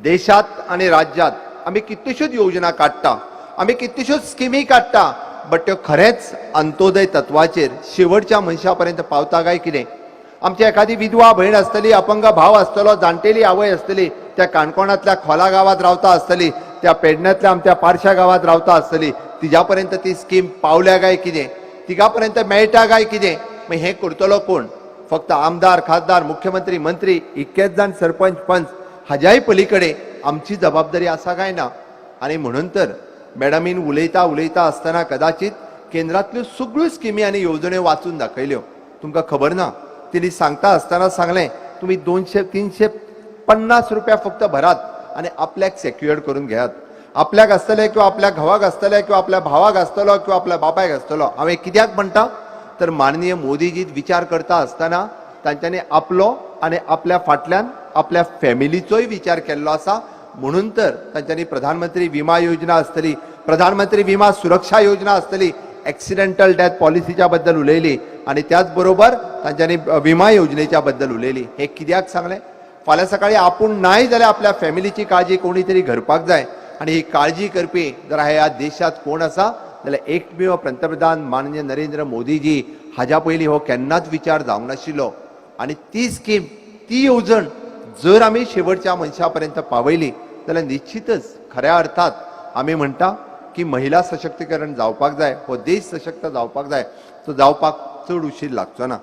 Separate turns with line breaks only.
देशात आणि राज्यात आम्ही कितल्योश्योच योजना काडटा, आम्ही कितल्योश्योच स्किमी काडटा, बट त्यो खरेंच अंत्योदय तत्वाचेर शेवटच्या मनशा पर्यंत पावता काय कितें? आमची एखादी विधवा भयण आसतली, अपंग भाव आसतलो, जाणटेली आवय आसतली, त्या काणकोणांतल्या खोला गांवांत रावता आसतली, त्या पेडण्यातल्या आमच्या पारशा गांवांत रावता आसतली, तिच्या पर्यंत ती स्कीम पावल्या काय कितें? तिका पर्यंत मेळटा काय कितें? मग हें करतलो कोण? फक्त आमदार, खासदार, मुख्यमंत्री, मंत्री, इतकेच जाण सरपंच, पंच हाज्याय पलीकडे आमची जबाबदारी आसा काय ना? आणि म्हणून तर मॅडमीन उलयता उलयता आसतना कदाचित केंद्रांतल्यो सगळ्यो स्किमी आनी येवजण्यो वाचून दाखयल्यो. तुमकां खबर ना, तिणी सांगता आसतना सांगलें तुम्ही 200-350 रुपया फक्त भरात आणि आपल्याक सेक्युअर्ड करून घेयात. आपल्याक आसतले किंवा आपल्या घोवाक आसतले किंवा आपल्या भावाक आसतलो किंवा आपल्या बापायक आसतलो. हांवें कित्याक म्हणटा तर माननीय मोदीजी विचार करता आसतना तांच्यांनी आपलो आनी आपल्या फाटल्यान आपल्या फॅमिलीचोय विचार केल्लो आसा. म्हणून तर तांच्यांनी प्रधानमंत्री विमा योजना आसतली, प्रधानमंत्री विमा सुरक्षा योजना आसतली, एक्सिडेंटल डेथ पॉलिसीच्या बद्दल उलयली आणि त्याच बरोबर तांच्यांनी विमा योजनेच्या बद्दल उलयली. हे कित्याक सांगलें? फाल्यां सकाळी आपूण नाय जाल्यार आपल्या फॅमिलीची काळजी कोणी तरी घेवपाक जाय आणि ही काळजी करपी जर ह्या देशात कोण आसा जाल्यार एकमेव पंतप्रधान माननीय नरेंद्र मोदीजी. हाज्या पयलीं हो केन्नाच विचार जावंक नाशिल्लो. आणि ती स्कीम, ती येवजण जर आमी शेवटच्या मनशा पर्यंत पावयली जाल्यार निश्चितच खऱ्या अर्थात आमी म्हणटा की महिला सशक्तीकरण जावपाक जाय, हो देश सशक्त जावपाक जाय, तो जावपाक चड उशीर लागचो ना.